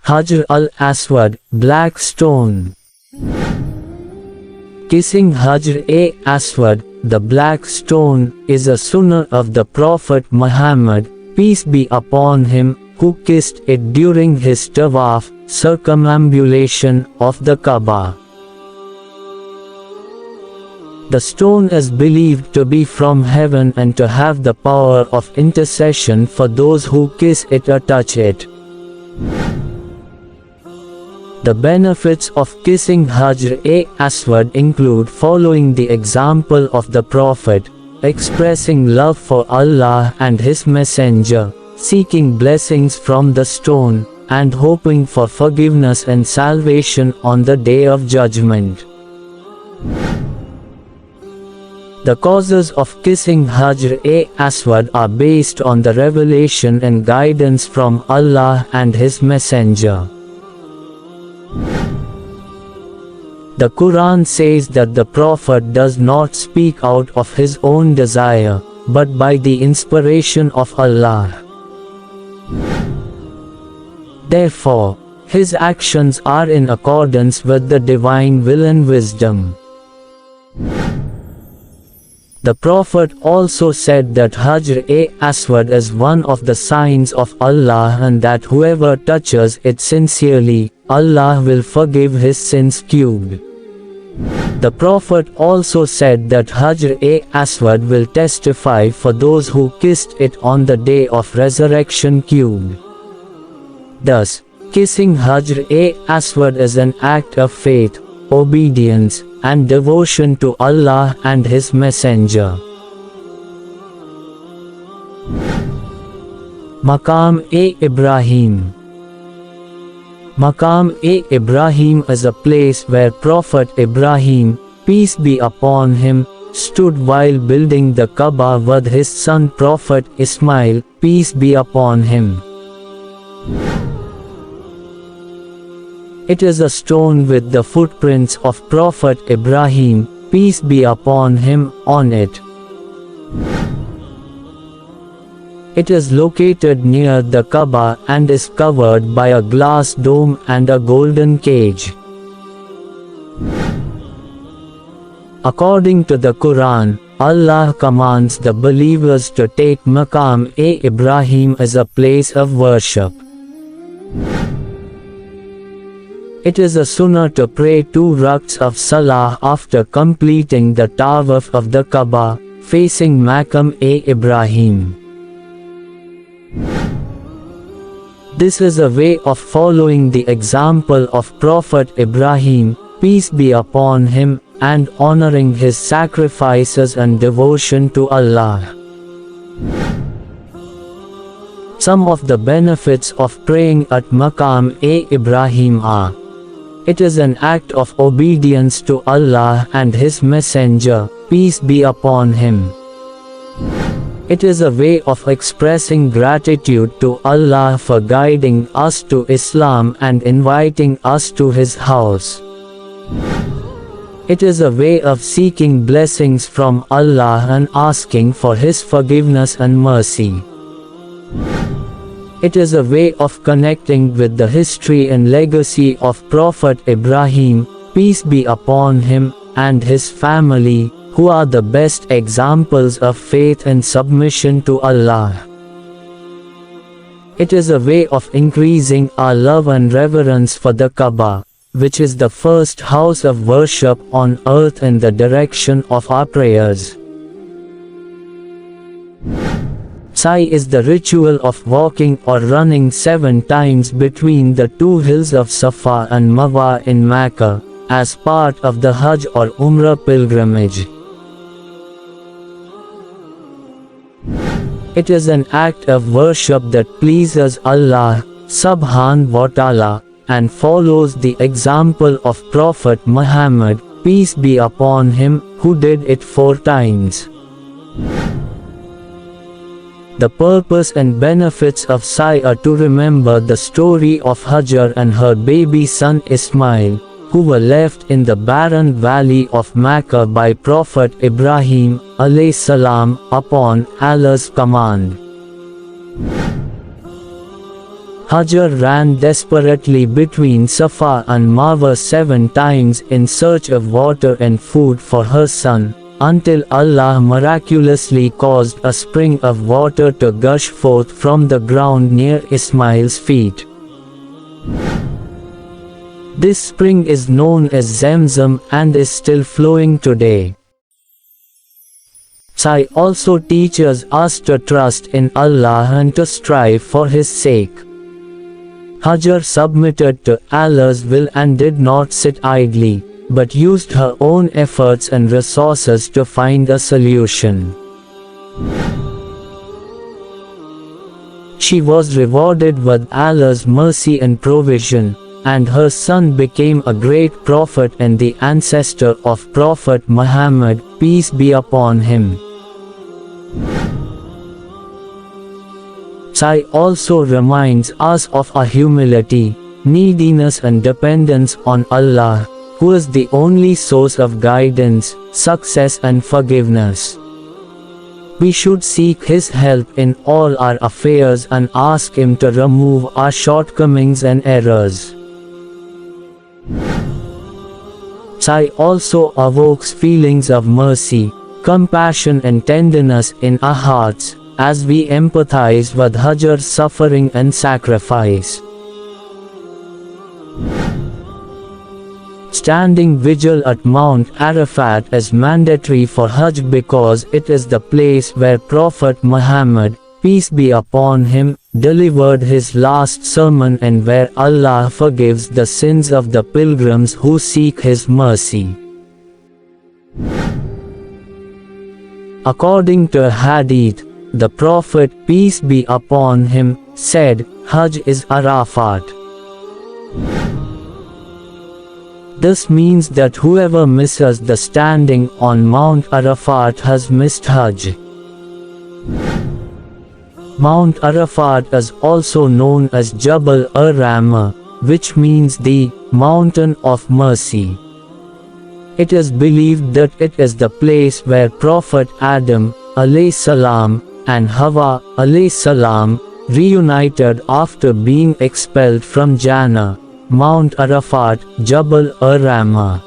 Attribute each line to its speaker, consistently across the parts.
Speaker 1: Hajar al-Aswad, black stone. Kissing Hajar-e-Aswad, the black stone, is a sunnah of the Prophet Muhammad, peace be upon him, who kissed it during his tawaf, circumambulation, of the Kaaba. The stone is believed to be from heaven and to have the power of intercession for those who kiss it or touch it. The benefits of kissing Hajar-e-Aswad include following the example of the Prophet, expressing love for Allah and His Messenger, seeking blessings from the stone, and hoping for forgiveness and salvation on the Day of Judgment. The causes of kissing Hajar-e-Aswad are based on the revelation and guidance from Allah and His Messenger. The Quran says that the Prophet does not speak out of his own desire, but by the inspiration of Allah. Therefore, his actions are in accordance with the divine will and wisdom. The Prophet also said that Hajar-e-Aswad is one of the signs of Allah and that whoever touches it sincerely, Allah will forgive his sins cubed. The Prophet also said that Hajar-e-Aswad will testify for those who kissed it on the day of resurrection cubed. Thus, kissing Hajar-e-Aswad is an act of faith, obedience, and devotion to Allah and His Messenger. Maqam-e-Ibrahim. Maqam-e-Ibrahim is a place where Prophet Ibrahim, peace be upon him, stood while building the Kaaba with his son Prophet Ismail, peace be upon him. It is a stone with the footprints of Prophet Ibrahim, peace be upon him, on it. It is located near the Kaaba and is covered by a glass dome and a golden cage. According to the Quran, Allah commands the believers to take Maqam-e-Ibrahim as a place of worship. It is a sunnah to pray 2 rak'ats of salah after completing the tawaf of the Kaaba, facing Maqam-e-Ibrahim. This is a way of following the example of Prophet Ibrahim, peace be upon him, and honoring his sacrifices and devotion to Allah. Some of the benefits of praying at Maqam-e-Ibrahim are: it is an act of obedience to Allah and His Messenger, peace be upon him. It is a way of expressing gratitude to Allah for guiding us to Islam and inviting us to His house. It is a way of seeking blessings from Allah and asking for His forgiveness and mercy. It is a way of connecting with the history and legacy of Prophet Ibrahim, peace be upon him, and his family, who are the best examples of faith and submission to Allah. It is a way of increasing our love and reverence for the Kaaba, which is the first house of worship on earth and the direction of our prayers. SAI'E is the ritual of walking or running 7 times between the 2 hills of Safa and Marwa in Mecca, as part of the Hajj or Umrah pilgrimage. It is an act of worship that pleases Allah, subhanahu wa ta'ala, and follows the example of Prophet Muhammad, peace be upon him, who did it 4 times. The purpose and benefits of SAI'E are to remember the story of Hajar and her baby son Ismail, who were left in the barren valley of Mecca by Prophet Ibrahim alayhi salam upon Allah's command. Hajar ran desperately between Safa and Marwa 7 times in search of water and food for her son, until Allah miraculously caused a spring of water to gush forth from the ground near Ismail's feet. This spring is known as Zamzam and is still flowing today. SAI'E also teaches us to trust in Allah and to strive for His sake. Hajar submitted to Allah's will and did not sit idly, but used her own efforts and resources to find a solution. She was rewarded with Allah's mercy and provision, and her son became a great prophet and the ancestor of Prophet Muhammad, peace be upon him. SAI'E also reminds us of our humility, neediness and dependence on Allah, who is the only source of guidance, success and forgiveness. We should seek His help in all our affairs and ask Him to remove our shortcomings and errors. SAI'E also evokes feelings of mercy, compassion and tenderness in our hearts, as we empathize with Hajar's suffering and sacrifice. Standing vigil at Mount Arafat is mandatory for Hajj because it is the place where Prophet Muhammad, peace be upon him, delivered his last sermon and where Allah forgives the sins of the pilgrims who seek His mercy. According to a hadith, the Prophet, peace be upon him, said, Hajj is Arafat. This means that whoever misses the standing on Mount Arafat has missed Hajj. Mount Arafat is also known as Jabal ar-Rahma, which means the mountain of mercy. It is believed that it is the place where Prophet Adam alayhi salam and Hawa alayhi salam reunited after being expelled from Jannah. Mount Arafat, Jabal ar-Rahma.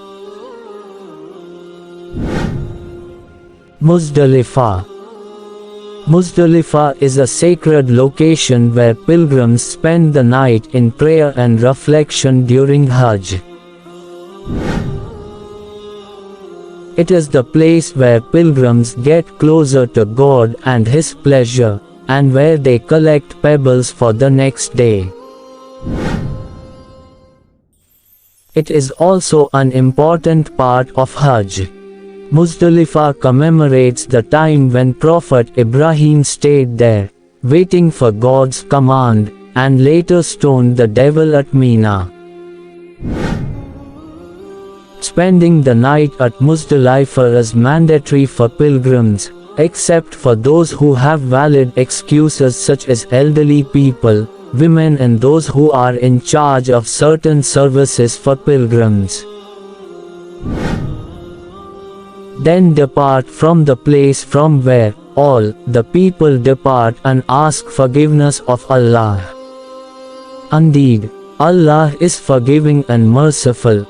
Speaker 1: Muzdalifah. Muzdalifah is a sacred location where pilgrims spend the night in prayer and reflection during Hajj. It is the place where pilgrims get closer to God and His pleasure, and where they collect pebbles for the next day. It is also an important part of Hajj. Muzdalifah commemorates the time when Prophet Ibrahim stayed there, waiting for God's command, and later stoned the devil at Mina. Spending the night at Muzdalifah is mandatory for pilgrims, except for those who have valid excuses such as elderly people, women and those who are in charge of certain services for pilgrims. Then depart from the place from where all the people depart and ask forgiveness of Allah. Indeed, Allah is forgiving and merciful.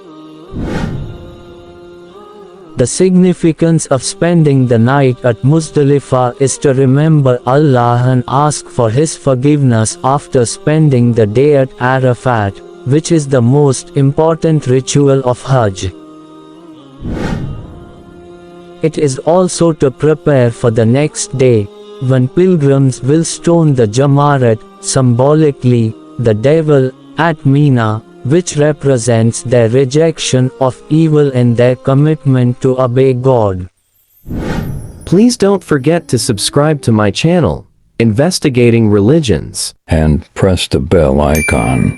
Speaker 1: The significance of spending the night at Muzdalifah is to remember Allah and ask for His forgiveness after spending the day at Arafat, which is the most important ritual of Hajj. It is also to prepare for the next day, when pilgrims will stone the Jamarat, symbolically, the devil, at Mina, which represents their rejection of evil and their commitment to obey God.
Speaker 2: Please don't forget to subscribe to my channel, Investigating Religions,
Speaker 3: and press the bell icon.